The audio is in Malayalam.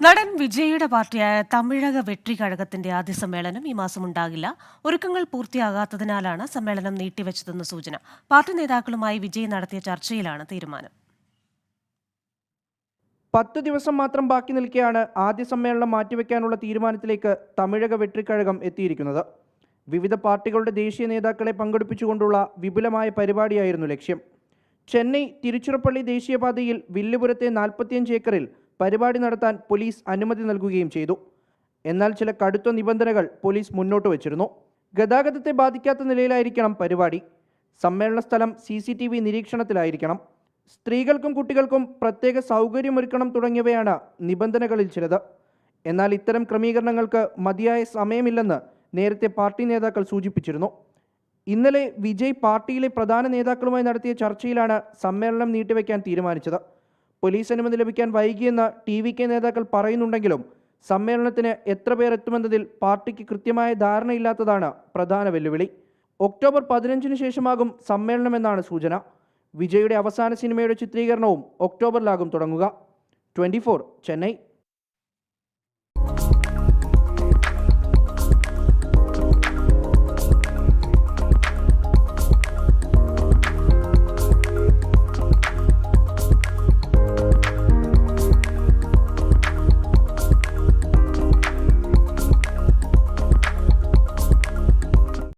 നടൻ വിജയിയുടെ പാർട്ടിയായ തമിഴക വെട്രിക്കഴകത്തിന്റെ ആദ്യ സമ്മേളനം ഈ മാസം ഉണ്ടാകില്ല. ഒരുക്കങ്ങൾ പൂർത്തിയാകാത്തതിനാലാണ് സമ്മേളനം നീട്ടിവെച്ചതെന്ന് സൂചന. പാർട്ടി നേതാക്കളുമായി വിജയ് നടത്തിയ ചർച്ചയിലാണ് തീരുമാനം. 10 ദിവസം മാത്രം ബാക്കി നിൽക്കെയാണ് ആദ്യ സമ്മേളനം മാറ്റിവെക്കാനുള്ള തീരുമാനത്തിലേക്ക് തമിഴക വെട്രിക്കഴകം എത്തിയിരിക്കുന്നത്. വിവിധ പാർട്ടികളുടെ ദേശീയ നേതാക്കളെ പങ്കെടുപ്പിച്ചുകൊണ്ടുള്ള വിപുലമായ പരിപാടിയായിരുന്നു ലക്ഷ്യം. ചെന്നൈ തിരുച്ചിറപ്പള്ളി ദേശീയപാതയിൽ വില്ലുപുരത്തെ 45 ഏക്കറിൽ പരിപാടി നടത്താൻ പോലീസ് അനുമതി നൽകുകയും ചെയ്തു. എന്നാൽ ചില കടുത്ത നിബന്ധനകൾ പോലീസ് മുന്നോട്ട് വച്ചിരുന്നു. ഗതാഗതത്തെ ബാധിക്കാത്ത നിലയിലായിരിക്കണം പരിപാടി. സമ്മേളന സ്ഥലം CCTV നിരീക്ഷണത്തിലായിരിക്കണം. സ്ത്രീകൾക്കും കുട്ടികൾക്കും പ്രത്യേക സൗകര്യമൊരുക്കണം തുടങ്ങിയവയാണ് നിബന്ധനകളിൽ ചിലത്. എന്നാൽ ഇത്തരം ക്രമീകരണങ്ങൾക്ക് മതിയായ സമയമില്ലെന്ന് നേരത്തെ പാർട്ടി നേതാക്കൾ സൂചിപ്പിച്ചിരുന്നു. ഇന്നലെ വിജയ് പാർട്ടിയിലെ പ്രധാന നേതാക്കളുമായി നടത്തിയ ചർച്ചയിലാണ് സമ്മേളനം നീട്ടിവെക്കാൻ തീരുമാനിച്ചത്. പോലീസ് അനുമതി ലഭിക്കാൻ വൈകിയെന്ന് TVK നേതാക്കൾ പറയുന്നുണ്ടെങ്കിലും സമ്മേളനത്തിന് എത്ര പേർ എത്തുമെന്നതിൽ പാർട്ടിക്ക് കൃത്യമായ ധാരണയില്ലാത്തതാണ് പ്രധാന വെല്ലുവിളി. ഒക്ടോബർ 15 ശേഷമാകും സമ്മേളനമെന്നാണ് സൂചന. വിജയുടെ അവസാന സിനിമയുടെ ചിത്രീകരണവും ഒക്ടോബറിലാകും തുടങ്ങുക. 24 ചെന്നൈ.